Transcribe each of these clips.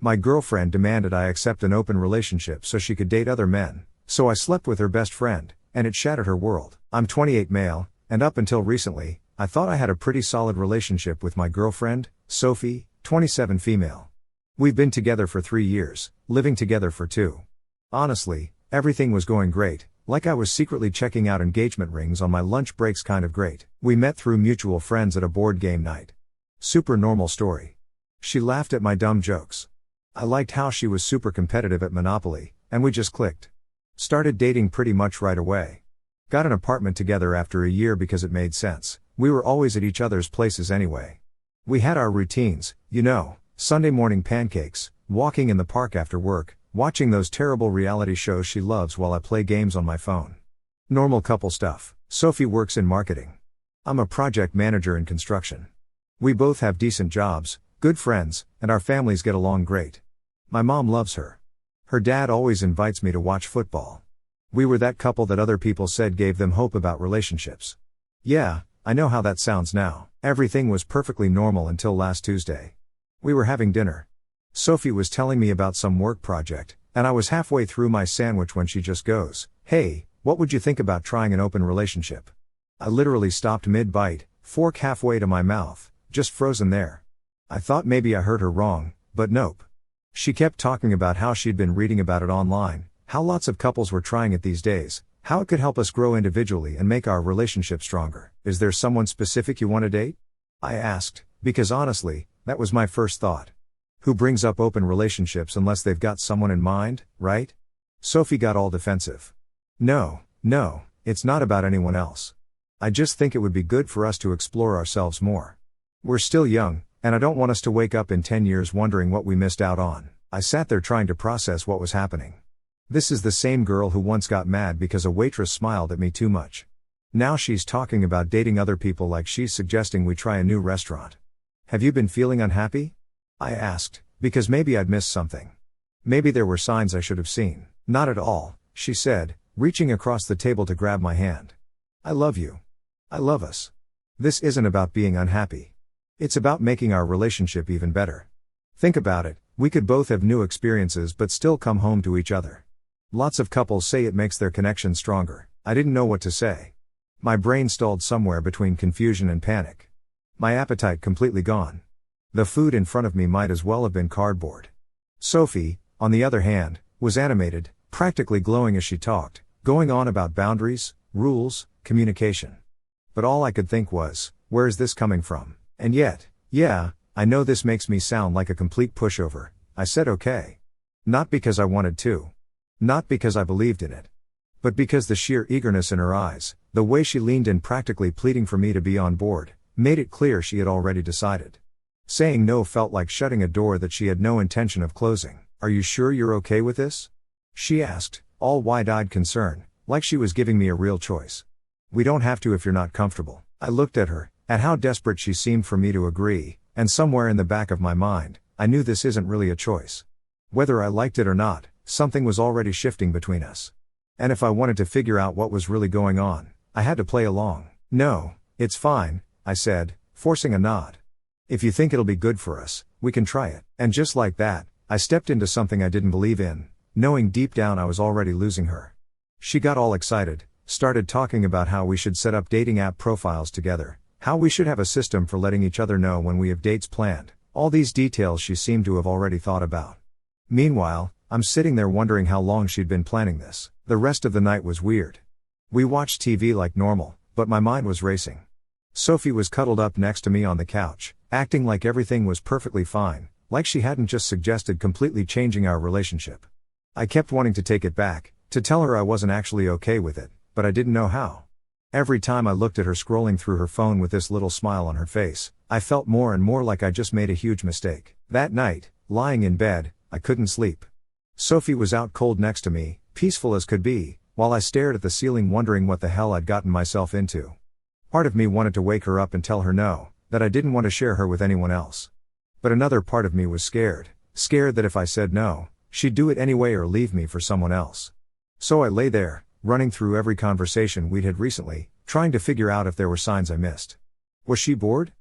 My girlfriend demanded I accept an open relationship so she could date other men, so I slept with her best friend, and it shattered her world. I'm 28 male, and up until recently, I thought I had a pretty solid relationship with my girlfriend, Sophie, 27 female. We've been together for 3 years, living together for 2. Honestly, everything was going great, like I was secretly checking out engagement rings on my lunch breaks, kind of great. We met through mutual friends at a board game night. Super normal story. She laughed at my dumb jokes. I liked how she was super competitive at Monopoly, and we just clicked. Started dating pretty much right away. Got an apartment together after a year because it made sense. We were always at each other's places anyway. We had our routines, you know, Sunday morning pancakes, walking in the park after work, watching those terrible reality shows she loves while I play games on my phone. Normal couple stuff. Sophie works in marketing. I'm a project manager in construction. We both have decent jobs, good friends, and our families get along great. My mom loves her. Her dad always invites me to watch football. We were that couple that other people said gave them hope about relationships. Yeah, I know how that sounds now. Everything was perfectly normal until last Tuesday. We were having dinner. Sophie was telling me about some work project, and I was halfway through my sandwich when she just goes, "Hey, what would you think about trying an open relationship?" I literally stopped mid-bite, fork halfway to my mouth, just frozen there. I thought maybe I heard her wrong, but nope. She kept talking about how she'd been reading about it online, how lots of couples were trying it these days, how it could help us grow individually and make our relationship stronger. Is there someone specific you want to date? I asked, because honestly, that was my first thought. Who brings up open relationships unless they've got someone in mind, right? Sophie got all defensive. No, it's not about anyone else. I just think it would be good for us to explore ourselves more. We're still young, and I don't want us to wake up in 10 years wondering what we missed out on. I sat there trying to process what was happening. This is the same girl who once got mad because a waitress smiled at me too much. Now she's talking about dating other people like she's suggesting we try a new restaurant. Have you been feeling unhappy? I asked, because maybe I'd missed something. Maybe there were signs I should have seen. Not at all, she said, reaching across the table to grab my hand. I love you. I love us. This isn't about being unhappy. It's about making our relationship even better. Think about it, we could both have new experiences but still come home to each other. Lots of couples say it makes their connection stronger. I didn't know what to say. My brain stalled somewhere between confusion and panic. My appetite completely gone. The food in front of me might as well have been cardboard. Sophie, on the other hand, was animated, practically glowing as she talked, going on about boundaries, rules, communication. But all I could think was, where is this coming from? And yet, yeah, I know this makes me sound like a complete pushover. I said okay. Not because I wanted to. Not because I believed in it. But because the sheer eagerness in her eyes, the way she leaned in practically pleading for me to be on board, made it clear she had already decided. Saying no felt like shutting a door that she had no intention of closing. Are you sure you're okay with this? She asked, all wide-eyed concern, like she was giving me a real choice. We don't have to if you're not comfortable. I looked at her, at how desperate she seemed for me to agree, and somewhere in the back of my mind, I knew this isn't really a choice. Whether I liked it or not, something was already shifting between us. And if I wanted to figure out what was really going on, I had to play along. No, it's fine, I said, forcing a nod. If you think it'll be good for us, we can try it. And just like that, I stepped into something I didn't believe in, knowing deep down I was already losing her. She got all excited, started talking about how we should set up dating app profiles together, how we should have a system for letting each other know when we have dates planned. All these details she seemed to have already thought about. Meanwhile, I'm sitting there wondering how long she'd been planning this. The rest of the night was weird. We watched TV like normal, but my mind was racing. Sophie was cuddled up next to me on the couch, acting like everything was perfectly fine, like she hadn't just suggested completely changing our relationship. I kept wanting to take it back, to tell her I wasn't actually okay with it, but I didn't know how. Every time I looked at her scrolling through her phone with this little smile on her face, I felt more and more like I just made a huge mistake. That night, lying in bed, I couldn't sleep. Sophie was out cold next to me, peaceful as could be, while I stared at the ceiling wondering what the hell I'd gotten myself into. Part of me wanted to wake her up and tell her no, that I didn't want to share her with anyone else. But another part of me was scared that if I said no, she'd do it anyway or leave me for someone else. So I lay there, running through every conversation we'd had recently, trying to figure out if there were signs I missed. Was she bored?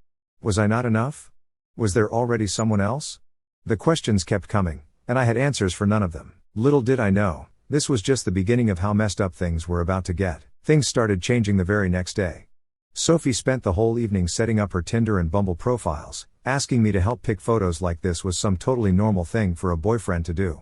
Was I not enough? Was there already someone else? The questions kept coming, and I had answers for none of them. Little did I know, this was just the beginning of how messed up things were about to get. Things started changing the very next day. Sophie spent the whole evening setting up her Tinder and Bumble profiles, asking me to help pick photos like this was some totally normal thing for a boyfriend to do.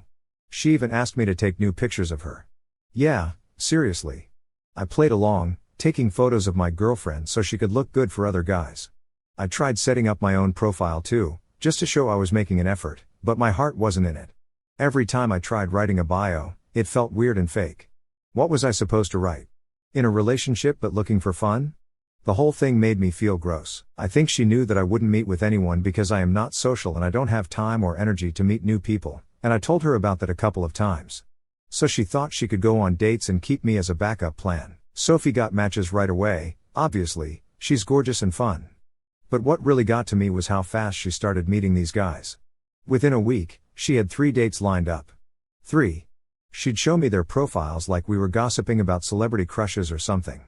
She even asked me to take new pictures of her. Yeah, seriously. I played along, taking photos of my girlfriend so she could look good for other guys. I tried setting up my own profile too, just to show I was making an effort, but my heart wasn't in it. Every time I tried writing a bio, it felt weird and fake. What was I supposed to write? In a relationship but looking for fun? The whole thing made me feel gross. I think she knew that I wouldn't meet with anyone because I am not social and I don't have time or energy to meet new people, and I told her about that a couple of times. So she thought she could go on dates and keep me as a backup plan. Sophie got matches right away, obviously, she's gorgeous and fun. But what really got to me was how fast she started meeting these guys. Within a week, she had 3 dates lined up. 3. She'd show me their profiles like we were gossiping about celebrity crushes or something.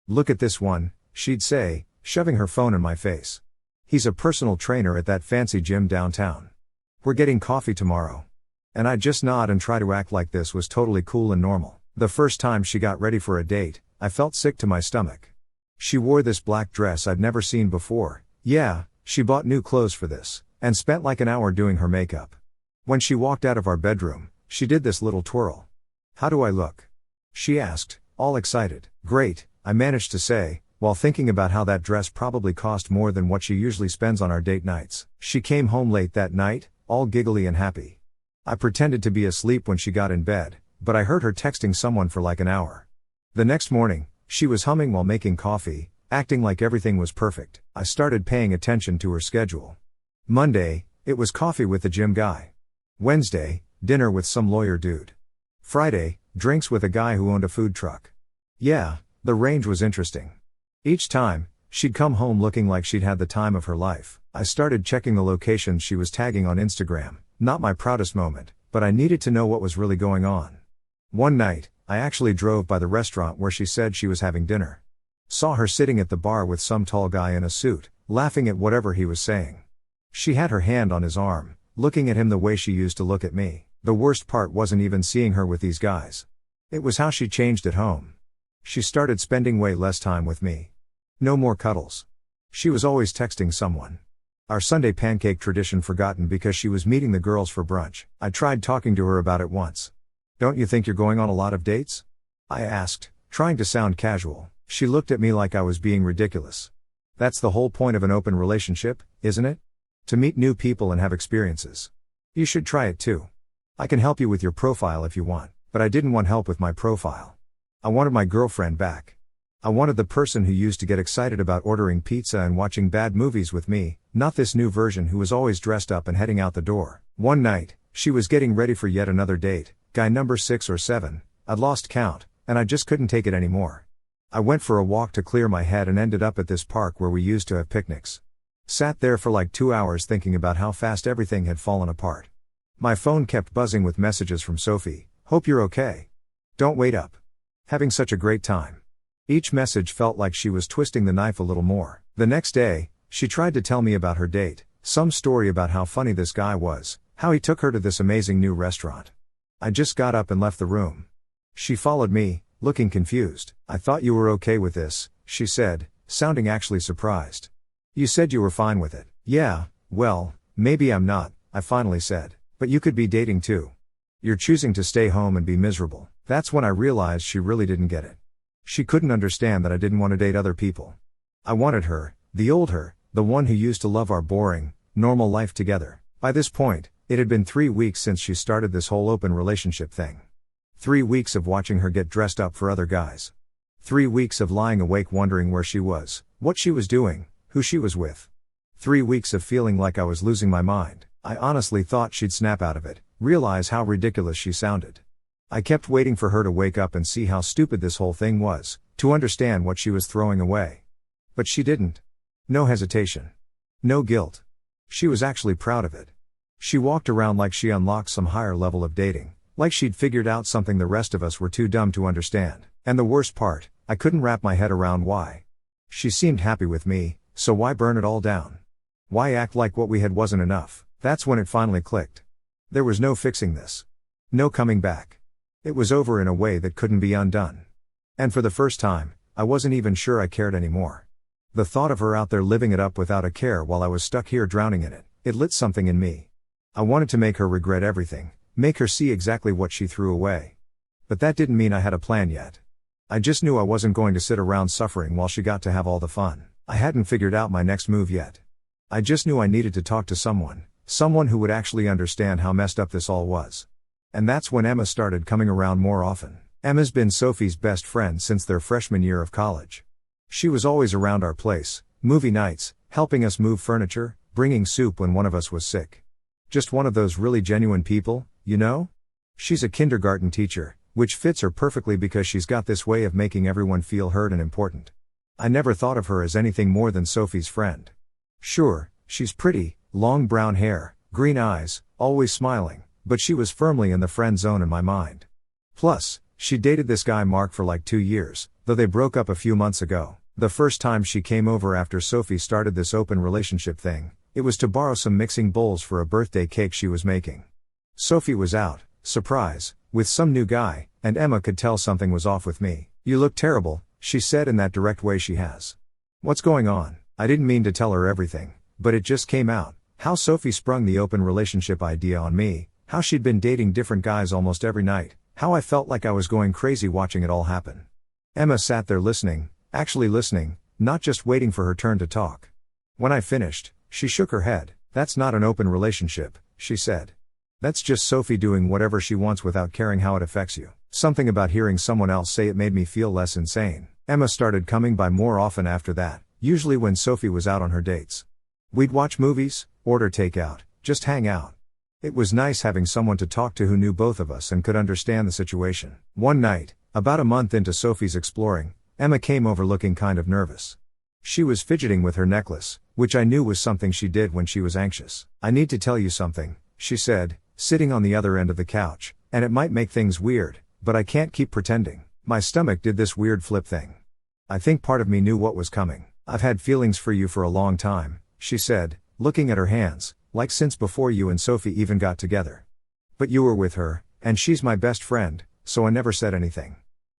Look at this one, she'd say, shoving her phone in my face. He's a personal trainer at that fancy gym downtown. We're getting coffee tomorrow. And I'd just nod and try to act like this was totally cool and normal. The first time she got ready for a date, I felt sick to my stomach. She wore this black dress I'd never seen before. Yeah, she bought new clothes for this, and spent like an hour doing her makeup. When she walked out of our bedroom, she did this little twirl. How do I look? She asked, all excited. Great, I managed to say, while thinking about how that dress probably cost more than what she usually spends on our date nights. She came home late that night, all giggly and happy. I pretended to be asleep when she got in bed, but I heard her texting someone for like an hour. The next morning, she was humming while making coffee, acting like everything was perfect. I started paying attention to her schedule. Monday, it was coffee with the gym guy. Wednesday, dinner with some lawyer dude. Friday, drinks with a guy who owned a food truck. Yeah, the range was interesting. Each time, she'd come home looking like she'd had the time of her life. I started checking the locations she was tagging on Instagram. Not my proudest moment, but I needed to know what was really going on. One night, I actually drove by the restaurant where she said she was having dinner. Saw her sitting at the bar with some tall guy in a suit, laughing at whatever he was saying. She had her hand on his arm, looking at him the way she used to look at me. The worst part wasn't even seeing her with these guys. It was how she changed at home. She started spending way less time with me. No more cuddles. She was always texting someone. Our Sunday pancake tradition forgotten because she was meeting the girls for brunch. I tried talking to her about it once. Don't you think you're going on a lot of dates? I asked, trying to sound casual. She looked at me like I was being ridiculous. That's the whole point of an open relationship, isn't it? To meet new people and have experiences. You should try it too. I can help you with your profile if you want, but I didn't want help with my profile. I wanted my girlfriend back. I wanted the person who used to get excited about ordering pizza and watching bad movies with me, not this new version who was always dressed up and heading out the door. One night, she was getting ready for yet another date, guy number 6 or 7, I'd lost count, and I just couldn't take it anymore. I went for a walk to clear my head and ended up at this park where we used to have picnics. Sat there for like 2 hours thinking about how fast everything had fallen apart. My phone kept buzzing with messages from Sophie. Hope you're okay. Don't wait up. Having such a great time. Each message felt like she was twisting the knife a little more. The next day, she tried to tell me about her date, some story about how funny this guy was, how he took her to this amazing new restaurant. I just got up and left the room. She followed me, looking confused. I thought you were okay with this, she said, sounding actually surprised. You said you were fine with it. Yeah, well, maybe I'm not, I finally said. But you could be dating too. You're choosing to stay home and be miserable. That's when I realized she really didn't get it. She couldn't understand that I didn't want to date other people. I wanted her, the old her, the one who used to love our boring, normal life together. By this point, it had been 3 weeks since she started this whole open relationship thing. 3 weeks of watching her get dressed up for other guys. 3 weeks of lying awake wondering where she was, what she was doing, who she was with. 3 weeks of feeling like I was losing my mind. I honestly thought she'd snap out of it, realize how ridiculous she sounded. I kept waiting for her to wake up and see how stupid this whole thing was, to understand what she was throwing away. But she didn't. No hesitation. No guilt. She was actually proud of it. She walked around like she unlocked some higher level of dating, like she'd figured out something the rest of us were too dumb to understand. And the worst part, I couldn't wrap my head around why. She seemed happy with me, so why burn it all down? Why act like what we had wasn't enough? That's when it finally clicked. There was no fixing this. No coming back. It was over in a way that couldn't be undone. And for the first time, I wasn't even sure I cared anymore. The thought of her out there living it up without a care while I was stuck here drowning in it, it lit something in me. I wanted to make her regret everything, make her see exactly what she threw away. But that didn't mean I had a plan yet. I just knew I wasn't going to sit around suffering while she got to have all the fun. I hadn't figured out my next move yet. I just knew I needed to talk to someone who would actually understand how messed up this all was. And that's when Emma started coming around more often. Emma's been Sophie's best friend since their freshman year of college. She was always around our place, movie nights, helping us move furniture, bringing soup when one of us was sick. Just one of those really genuine people, you know? She's a kindergarten teacher, which fits her perfectly because she's got this way of making everyone feel heard and important. I never thought of her as anything more than Sophie's friend. Sure, she's pretty, long brown hair, green eyes, always smiling, but she was firmly in the friend zone in my mind. Plus, she dated this guy Mark for like 2 years, though they broke up a few months ago. The first time she came over after Sophie started this open relationship thing, it was to borrow some mixing bowls for a birthday cake she was making. Sophie was out, surprise, with some new guy, and Emma could tell something was off with me. "You look terrible," she said in that direct way she has. "What's going on?" I didn't mean to tell her everything, but it just came out. How Sophie sprung the open relationship idea on me, how she'd been dating different guys almost every night, how I felt like I was going crazy watching it all happen. Emma sat there listening, actually listening, not just waiting for her turn to talk. When I finished, she shook her head. "That's not an open relationship," she said. "That's just Sophie doing whatever she wants without caring how it affects you." Something about hearing someone else say it made me feel less insane. Emma started coming by more often after that, usually when Sophie was out on her dates. We'd watch movies, order takeout, just hang out. It was nice having someone to talk to who knew both of us and could understand the situation. One night, about a month into Sophie's exploring, Emma came over looking kind of nervous. She was fidgeting with her necklace, which I knew was something she did when she was anxious. "I need to tell you something," she said, sitting on the other end of the couch, "and it might make things weird, but I can't keep pretending." My stomach did this weird flip thing. I think part of me knew what was coming. "I've had feelings for you for a long time," she said, looking at her hands, "like since before you and Sophie even got together. But you were with her, and she's my best friend, so I never said anything.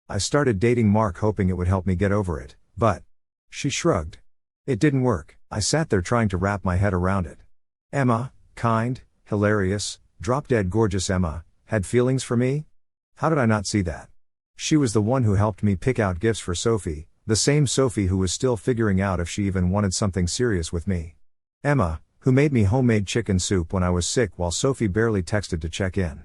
I started dating Mark hoping it would help me get over it, but..." She shrugged. "It didn't work." I sat there trying to wrap my head around it. Emma, kind, hilarious, drop-dead gorgeous Emma, had feelings for me? How did I not see that? She was the one who helped me pick out gifts for Sophie, the same Sophie who was still figuring out if she even wanted something serious with me. Emma, who made me homemade chicken soup when I was sick while Sophie barely texted to check in.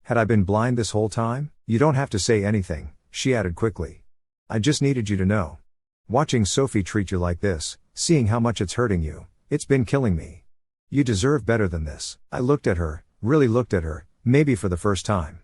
Had I been blind this whole time? "You don't have to say anything," she added quickly. "I just needed you to know. Watching Sophie treat you like this, seeing how much it's hurting you, it's been killing me. You deserve better than this." I looked at her, really looked at her, maybe for the first time.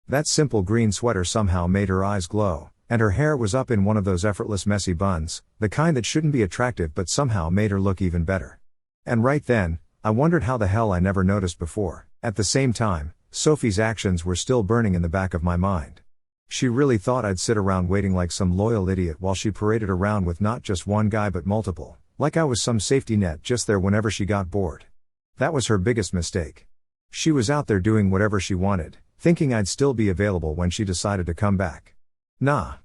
That simple green sweater somehow made her eyes glow, and her hair was up in one of those effortless messy buns, the kind that shouldn't be attractive but somehow made her look even better. And right then, I wondered how the hell I never noticed before. At the same time, Sophie's actions were still burning in the back of my mind. She really thought I'd sit around waiting like some loyal idiot while she paraded around with not just one guy but multiple, like I was some safety net just there whenever she got bored. That was her biggest mistake. She was out there doing whatever she wanted, thinking I'd still be available when she decided to come back. Nah.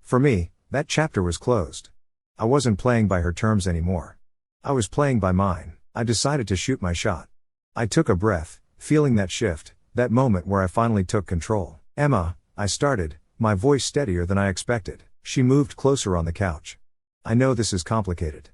For me, that chapter was closed. I wasn't playing by her terms anymore. I was playing by mine. I decided to shoot my shot. I took a breath, feeling that shift, that moment where I finally took control. "Emma," I started, my voice steadier than I expected. She moved closer on the couch. "I know this is complicated.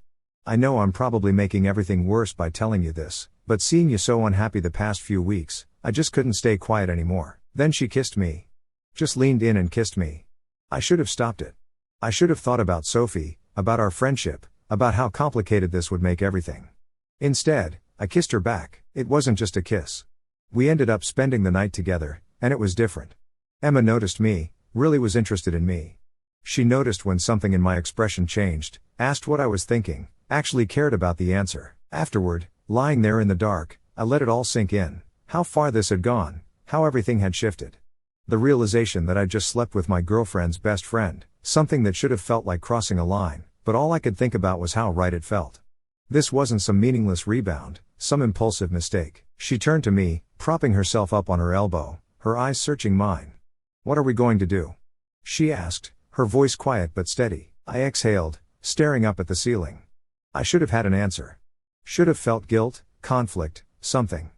I know I'm probably making everything worse by telling you this, but seeing you so unhappy the past few weeks, I just couldn't stay quiet anymore." Then she kissed me. Just leaned in and kissed me. I should have stopped it. I should have thought about Sophie, about our friendship, about how complicated this would make everything. Instead, I kissed her back. It wasn't just a kiss. We ended up spending the night together, and it was different. Emma noticed me, really was interested in me. She noticed when something in my expression changed, asked what I was thinking, actually cared about the answer. Afterward, lying there in the dark, I let it all sink in, how far this had gone, how everything had shifted. The realization that I'd just slept with my girlfriend's best friend, something that should have felt like crossing a line, but all I could think about was how right it felt. This wasn't some meaningless rebound, some impulsive mistake. She turned to me, propping herself up on her elbow, her eyes searching mine. What are we going to do? She asked, her voice quiet but steady. I exhaled, staring up at the ceiling. I should have had an answer. Should have felt guilt, conflict, something.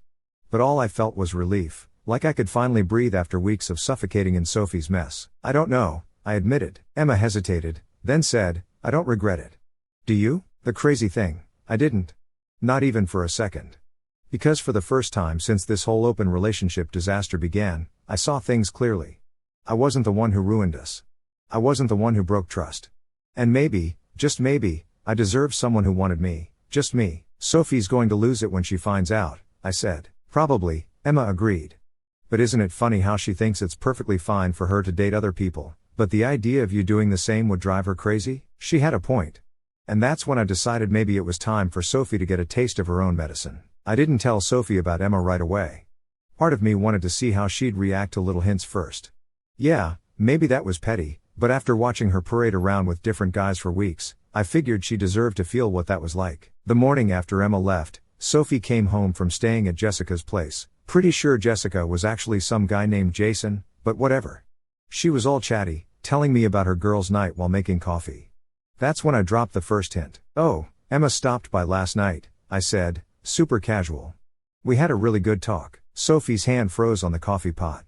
But all I felt was relief, like I could finally breathe after weeks of suffocating in Sophie's mess. I don't know, I admitted. Emma hesitated, then said, I don't regret it. Do you? The crazy thing, I didn't. Not even for a second. Because for the first time since this whole open relationship disaster began, I saw things clearly. I wasn't the one who ruined us. I wasn't the one who broke trust. And maybe, just maybe, I deserved someone who wanted me, just me. Sophie's going to lose it when she finds out, I said. Probably, Emma agreed. But isn't it funny how she thinks it's perfectly fine for her to date other people, but the idea of you doing the same would drive her crazy? She had a point. And that's when I decided maybe it was time for Sophie to get a taste of her own medicine. I didn't tell Sophie about Emma right away. Part of me wanted to see how she'd react to little hints first. Yeah, maybe that was petty, but after watching her parade around with different guys for weeks, I figured she deserved to feel what that was like. The morning after Emma left, Sophie came home from staying at Jessica's place. Pretty sure Jessica was actually some guy named Jason, but whatever. She was all chatty, telling me about her girls' night while making coffee. That's when I dropped the first hint. Oh, Emma stopped by last night, I said, super casual. We had a really good talk. Sophie's hand froze on the coffee pot.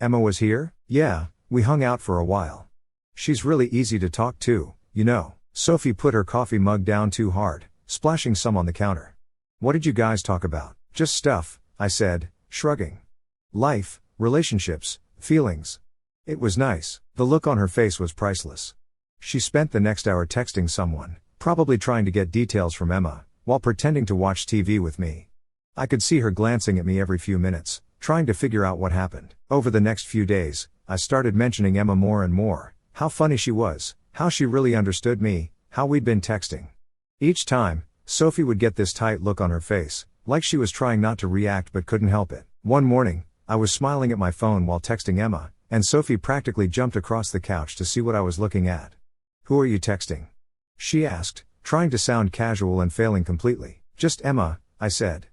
Emma was here? Yeah, we hung out for a while. She's really easy to talk to, you know. Sophie put her coffee mug down too hard, splashing some on the counter. What did you guys talk about? Just stuff, I said, shrugging. Life, relationships, feelings. It was nice. The look on her face was priceless. She spent the next hour texting someone, probably trying to get details from Emma, while pretending to watch TV with me. I could see her glancing at me every few minutes, trying to figure out what happened. Over the next few days, I started mentioning Emma more and more, how funny she was, how she really understood me, how we'd been texting. Each time, Sophie would get this tight look on her face, like she was trying not to react but couldn't help it. One morning, I was smiling at my phone while texting Emma, and Sophie practically jumped across the couch to see what I was looking at. Who are you texting? She asked, trying to sound casual and failing completely. Just Emma, I said.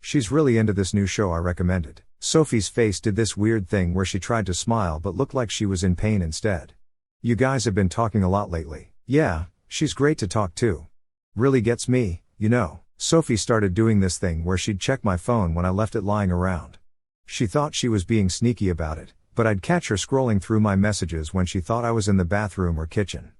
She's really into this new show I recommended. Sophie's face did this weird thing where she tried to smile but looked like she was in pain instead. You guys have been talking a lot lately. Yeah, she's great to talk to. Really gets me, you know. Sophie started doing this thing where she'd check my phone when I left it lying around. She thought she was being sneaky about it, but I'd catch her scrolling through my messages when she thought I was in the bathroom or kitchen.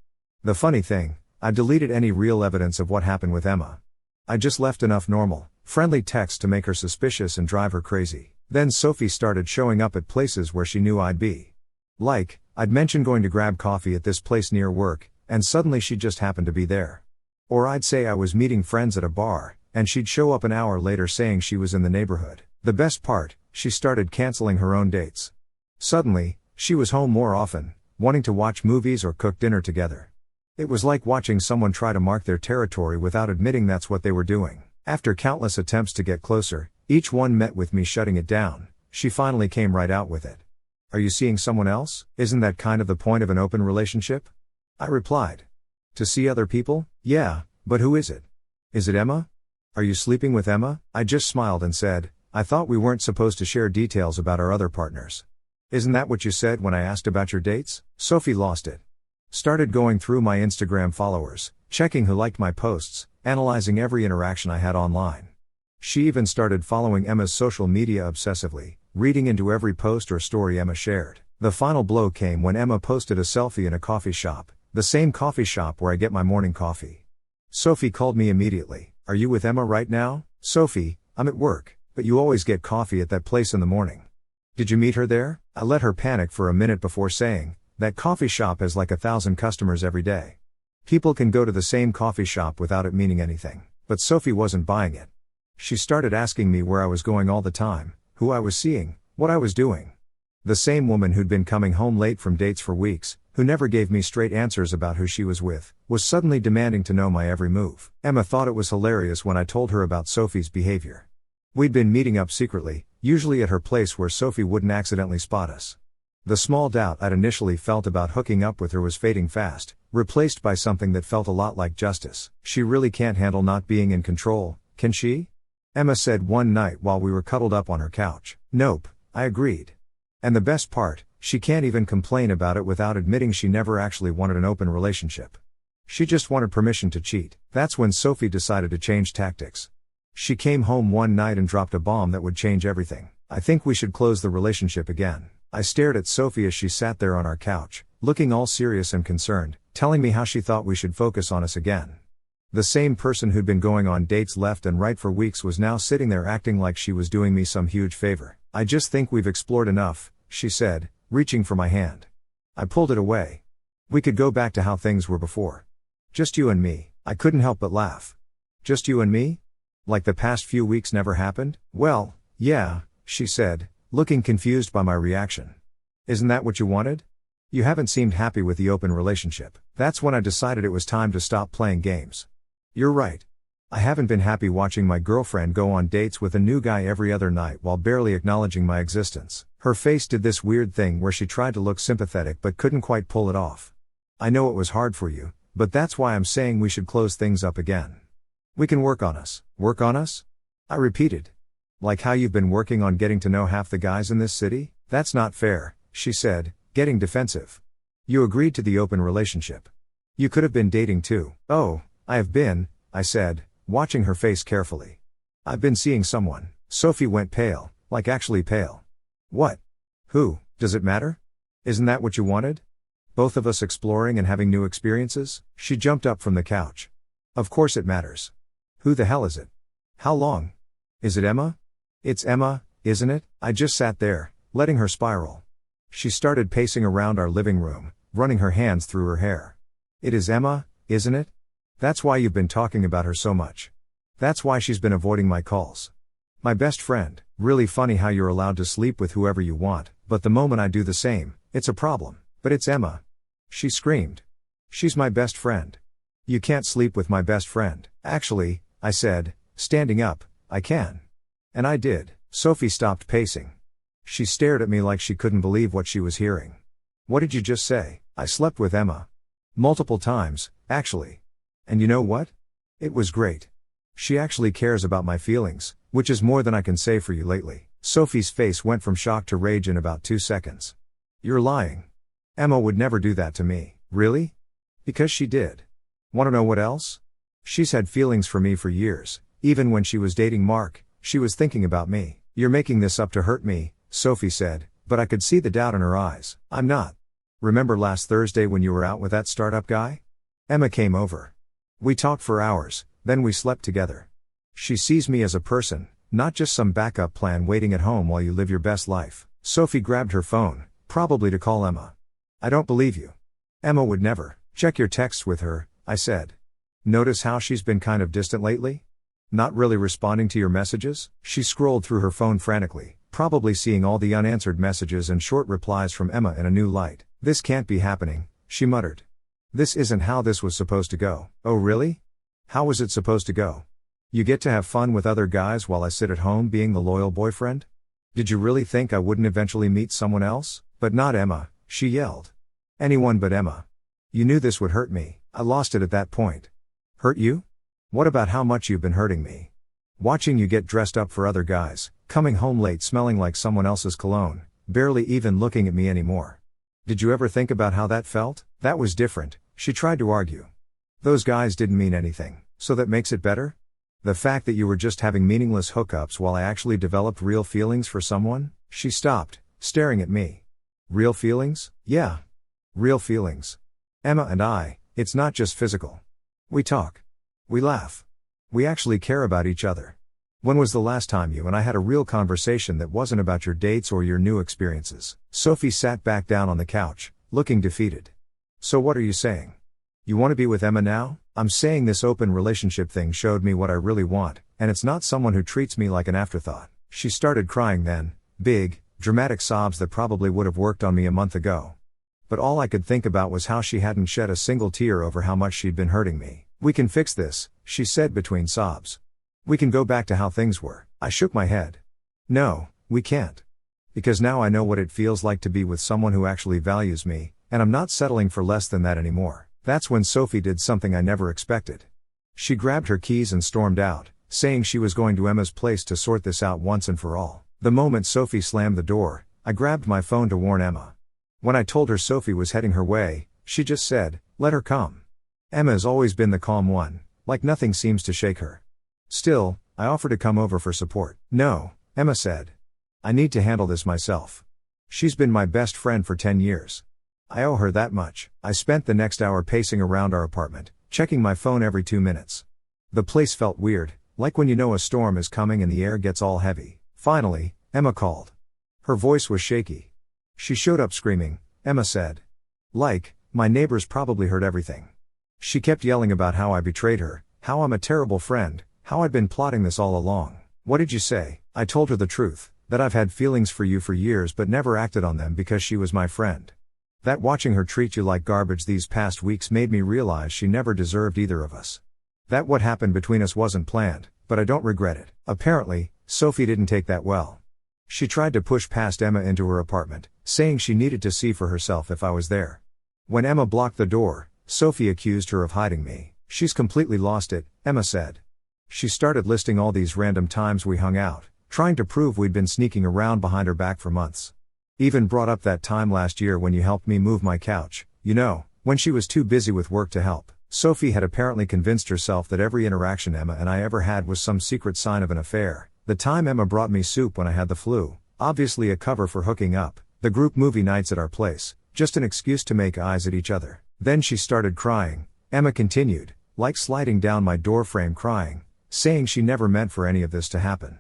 The funny thing, I deleted any real evidence of what happened with Emma. I just left enough normal, friendly text to make her suspicious and drive her crazy. Then Sophie started showing up at places where she knew I'd be. Like, I'd mentioned going to grab coffee at this place near work, and suddenly she'd just happen to be there. Or I'd say I was meeting friends at a bar, and she'd show up an hour later saying she was in the neighborhood. The best part, she started canceling her own dates. Suddenly, she was home more often, wanting to watch movies or cook dinner together. It was like watching someone try to mark their territory without admitting that's what they were doing. After countless attempts to get closer, each one met with me shutting it down, she finally came right out with it. Are you seeing someone else? Isn't that kind of the point of an open relationship? I replied. To see other people? Yeah, but who is it? Is it Emma? Are you sleeping with Emma? I just smiled and said, I thought we weren't supposed to share details about our other partners. Isn't that what you said when I asked about your dates? Sophie lost it. Started going through my Instagram followers, checking who liked my posts, analyzing every interaction I had online. She even started following Emma's social media obsessively, reading into every post or story Emma shared. The final blow came when Emma posted a selfie in a coffee shop, the same coffee shop where I get my morning coffee. Sophie called me immediately. Are you with Emma right now? Sophie, I'm at work, but you always get coffee at that place in the morning. Did you meet her there? I let her panic for a minute before saying, that coffee shop has like 1,000 customers every day. People can go to the same coffee shop without it meaning anything. But Sophie wasn't buying it. She started asking me where I was going all the time, who I was seeing, what I was doing. The same woman who'd been coming home late from dates for weeks, who never gave me straight answers about who she was with, was suddenly demanding to know my every move. Emma thought it was hilarious when I told her about Sophie's behavior. We'd been meeting up secretly, usually at her place where Sophie wouldn't accidentally spot us. The small doubt I'd initially felt about hooking up with her was fading fast, replaced by something that felt a lot like justice. She really can't handle not being in control, can she? Emma said one night while we were cuddled up on her couch. Nope, I agreed. And the best part, she can't even complain about it without admitting she never actually wanted an open relationship. She just wanted permission to cheat. That's when Sophie decided to change tactics. She came home one night and dropped a bomb that would change everything. I think we should close the relationship again. I stared at Sophie as she sat there on our couch, looking all serious and concerned, telling me how she thought we should focus on us again. The same person who'd been going on dates left and right for weeks was now sitting there acting like she was doing me some huge favor. I just think we've explored enough, she said, reaching for my hand. I pulled it away. We could go back to how things were before. Just you and me. I couldn't help but laugh. Just you and me? Like the past few weeks never happened? Well, yeah, she said, looking confused by my reaction. Isn't that what you wanted? You haven't seemed happy with the open relationship. That's when I decided it was time to stop playing games. You're right. I haven't been happy watching my girlfriend go on dates with a new guy every other night while barely acknowledging my existence. Her face did this weird thing where she tried to look sympathetic but couldn't quite pull it off. I know it was hard for you, but that's why I'm saying we should close things up again. We can work on us. Work on us? I repeated. Like how you've been working on getting to know half the guys in this city? That's not fair, she said, getting defensive. You agreed to the open relationship. You could have been dating too. Oh, I have been, I said, watching her face carefully. I've been seeing someone. Sophie went pale, like actually pale. What? Who? Does it matter? Isn't that what you wanted? Both of us exploring and having new experiences? She jumped up from the couch. Of course it matters. Who the hell is it? How long? Is it Emma? It's Emma, isn't it? I just sat there, letting her spiral. She started pacing around our living room, running her hands through her hair. It is Emma, isn't it? That's why you've been talking about her so much. That's why she's been avoiding my calls. My best friend. Really funny how you're allowed to sleep with whoever you want, but the moment I do the same, it's a problem. But it's Emma. She screamed. She's my best friend. You can't sleep with my best friend. Actually, I said, standing up, I can. And I did. Sophie stopped pacing. She stared at me like she couldn't believe what she was hearing. What did you just say? I slept with Emma. Multiple times, actually. And you know what? It was great. She actually cares about my feelings, which is more than I can say for you lately. Sophie's face went from shock to rage in about 2 seconds. You're lying. Emma would never do that to me. Really? Because she did. Want to know what else? She's had feelings for me for years. Even when she was dating Mark, she was thinking about me. You're making this up to hurt me, Sophie said, but I could see the doubt in her eyes. I'm not. Remember last Thursday when you were out with that startup guy? Emma came over. We talked for hours, then we slept together. She sees me as a person, not just some backup plan waiting at home while you live your best life. Sophie grabbed her phone, probably to call Emma. I don't believe you. Emma would never. Check your texts with her, I said. Notice how she's been kind of distant lately? Not really responding to your messages? She scrolled through her phone frantically, probably seeing all the unanswered messages and short replies from Emma in a new light. This can't be happening, she muttered. This isn't how this was supposed to go. Oh really? How was it supposed to go? You get to have fun with other guys while I sit at home being the loyal boyfriend? Did you really think I wouldn't eventually meet someone else? But not Emma, she yelled. Anyone but Emma. You knew this would hurt me. I lost it at that point. Hurt you? What about how much you've been hurting me? Watching you get dressed up for other guys, coming home late smelling like someone else's cologne, barely even looking at me anymore. Did you ever think about how that felt? That was different, she tried to argue. Those guys didn't mean anything, so that makes it better? The fact that you were just having meaningless hookups while I actually developed real feelings for someone? She stopped, staring at me. Real feelings? Yeah. Real feelings. Emma and I, it's not just physical. We talk. We laugh. We actually care about each other. When was the last time you and I had a real conversation that wasn't about your dates or your new experiences? Sophie sat back down on the couch, looking defeated. So what are you saying? You want to be with Emma now? I'm saying this open relationship thing showed me what I really want, and it's not someone who treats me like an afterthought. She started crying then, big, dramatic sobs that probably would have worked on me a month ago. But all I could think about was how she hadn't shed a single tear over how much she'd been hurting me. We can fix this, she said between sobs. We can go back to how things were. I shook my head. No, we can't. Because now I know what it feels like to be with someone who actually values me, and I'm not settling for less than that anymore. That's when Sophie did something I never expected. She grabbed her keys and stormed out, saying she was going to Emma's place to sort this out once and for all. The moment Sophie slammed the door, I grabbed my phone to warn Emma. When I told her Sophie was heading her way, she just said, "Let her come." Emma's always been the calm one, like nothing seems to shake her. Still, I offered to come over for support. "No," Emma said. "I need to handle this myself. She's been my best friend for 10 years. I owe her that much." I spent the next hour pacing around our apartment, checking my phone every 2 minutes. The place felt weird, like when you know a storm is coming and the air gets all heavy. Finally, Emma called. Her voice was shaky. She showed up screaming, Emma said. My neighbors probably heard everything. She kept yelling about how I betrayed her, how I'm a terrible friend, how I'd been plotting this all along. "What did you say?" I told her the truth, that I've had feelings for you for years but never acted on them because she was my friend. That watching her treat you like garbage these past weeks made me realize she never deserved either of us. That what happened between us wasn't planned, but I don't regret it. Apparently, Sophie didn't take that well. She tried to push past Emma into her apartment, saying she needed to see for herself if I was there. When Emma blocked the door, Sophie accused her of hiding me. "She's completely lost it," Emma said. She started listing all these random times we hung out, trying to prove we'd been sneaking around behind her back for months. Even brought up that time last year when you helped me move my couch, when she was too busy with work to help. Sophie had apparently convinced herself that every interaction Emma and I ever had was some secret sign of an affair. The time Emma brought me soup when I had the flu, obviously a cover for hooking up. The group movie nights at our place, just an excuse to make eyes at each other. Then she started crying, Emma continued, like sliding down my doorframe crying, saying she never meant for any of this to happen.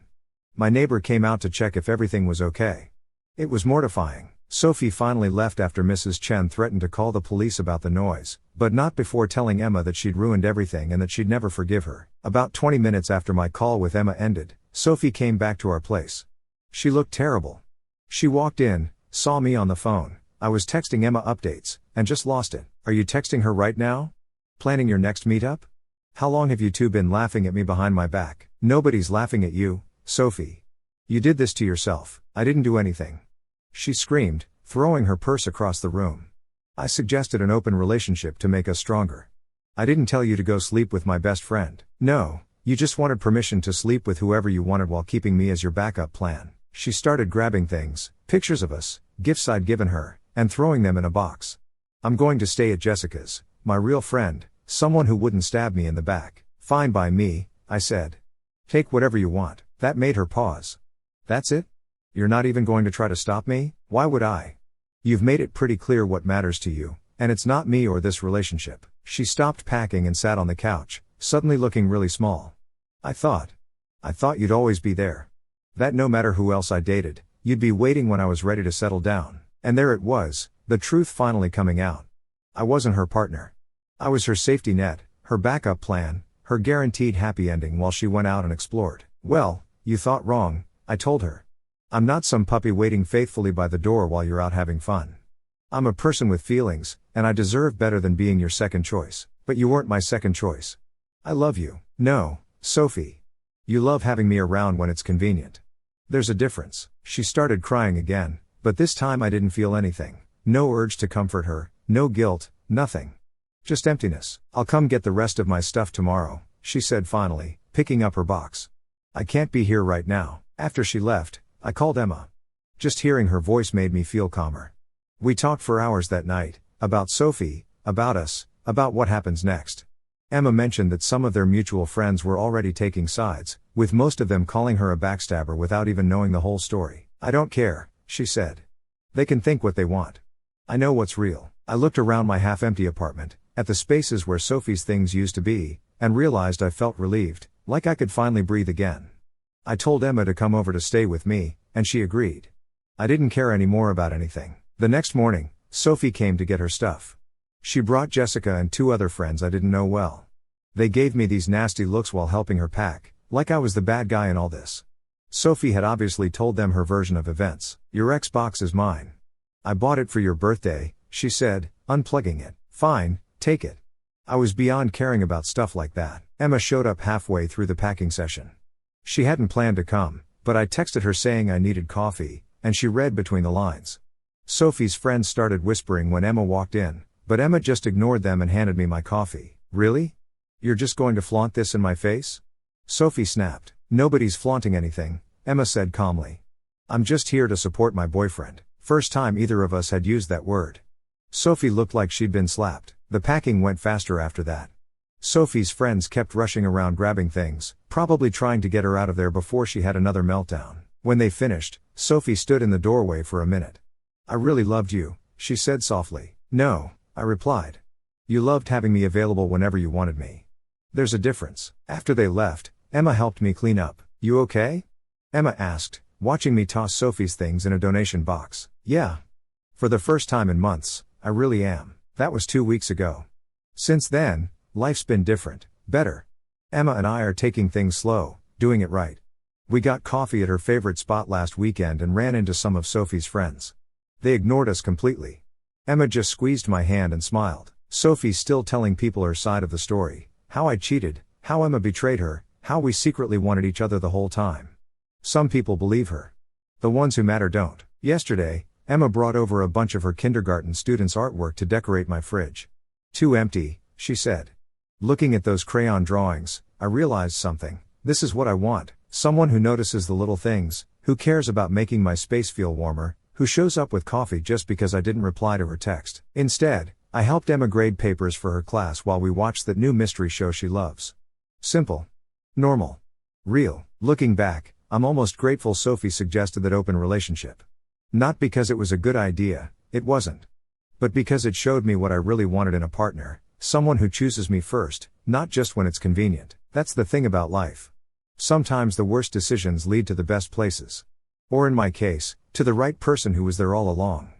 My neighbor came out to check if everything was okay. It was mortifying. Sophie finally left after Mrs. Chen threatened to call the police about the noise, but not before telling Emma that she'd ruined everything and that she'd never forgive her. About 20 minutes after my call with Emma ended, Sophie came back to our place. She looked terrible. She walked in, saw me on the phone. I was texting Emma updates, and just lost it. "Are you texting her right now? Planning your next meetup? How long have you two been laughing at me behind my back?" "Nobody's laughing at you, Sophie. You did this to yourself. I didn't do anything," she screamed, throwing her purse across the room. "I suggested an open relationship to make us stronger. I didn't tell you to go sleep with my best friend. No, you just wanted permission to sleep with whoever you wanted while keeping me as your backup plan." She started grabbing things, pictures of us, gifts I'd given her, and throwing them in a box. "I'm going to stay at Jessica's, my real friend, someone who wouldn't stab me in the back." "Fine by me," I said. "Take whatever you want." That made her pause. "That's it? You're not even going to try to stop me?" "Why would I? You've made it pretty clear what matters to you, and it's not me or this relationship." She stopped packing and sat on the couch, suddenly looking really small. I thought you'd always be there. That no matter who else I dated, you'd be waiting when I was ready to settle down." And there it was, the truth finally coming out. I wasn't her partner. I was her safety net, her backup plan, her guaranteed happy ending while she went out and explored. "Well, you thought wrong," I told her. "I'm not some puppy waiting faithfully by the door while you're out having fun. I'm a person with feelings, and I deserve better than being your second choice. But you weren't my second choice. I love you." "No, Sophie. You love having me around when it's convenient. There's a difference." She started crying again, but this time I didn't feel anything. No urge to comfort her, no guilt, nothing. Just emptiness. "I'll come get the rest of my stuff tomorrow," she said finally, picking up her box. "I can't be here right now." After she left, I called Emma. Just hearing her voice made me feel calmer. We talked for hours that night, about Sophie, about us, about what happens next. Emma mentioned that some of their mutual friends were already taking sides, with most of them calling her a backstabber without even knowing the whole story. "I don't care," she said. "They can think what they want. I know what's real." I looked around my half-empty apartment, at the spaces where Sophie's things used to be, and realized I felt relieved, like I could finally breathe again. I told Emma to come over to stay with me, and she agreed. I didn't care anymore about anything. The next morning, Sophie came to get her stuff. She brought Jessica and 2 other friends I didn't know well. They gave me these nasty looks while helping her pack, like I was the bad guy in all this. Sophie had obviously told them her version of events. "Your Xbox is mine. I bought it for your birthday," she said, unplugging it. "Fine, take it." I was beyond caring about stuff like that. Emma showed up halfway through the packing session. She hadn't planned to come, but I texted her saying I needed coffee, and she read between the lines. Sophie's friends started whispering when Emma walked in, but Emma just ignored them and handed me my coffee. "Really? You're just going to flaunt this in my face?" Sophie snapped. Nobody's flaunting anything, Emma said calmly. I'm just here to support my boyfriend. First time either of us had used that word. Sophie looked like she'd been slapped. The packing went faster after that. Sophie's friends kept rushing around grabbing things, probably trying to get her out of there before she had another meltdown. When they finished, Sophie stood in the doorway for a minute. I really loved you, she said softly. No, I replied. You loved having me available whenever you wanted me. There's a difference. After they left, Emma helped me clean up. You okay? Emma asked, watching me toss Sophie's things in a donation box. Yeah. For the first time in months, I really am. That was 2 weeks ago. Since then, life's been different, better. Emma and I are taking things slow, doing it right. We got coffee at her favorite spot last weekend and ran into some of Sophie's friends. They ignored us completely. Emma just squeezed my hand and smiled. Sophie's still telling people her side of the story. How I cheated, how Emma betrayed her, how we secretly wanted each other the whole time. Some people believe her. The ones who matter don't. Yesterday, Emma brought over a bunch of her kindergarten students' artwork to decorate my fridge. Too empty, she said. Looking at those crayon drawings, I realized something. This is what I want. Someone who notices the little things, who cares about making my space feel warmer, who shows up with coffee just because I didn't reply to her text. Instead, I helped Emma grade papers for her class while we watched that new mystery show she loves. Simple. Normal. Real. Looking back, I'm almost grateful Sophie suggested that open relationship. Not because it was a good idea, it wasn't. But because it showed me what I really wanted in a partner, someone who chooses me first, not just when it's convenient. That's the thing about life. Sometimes the worst decisions lead to the best places. Or in my case, to the right person who was there all along.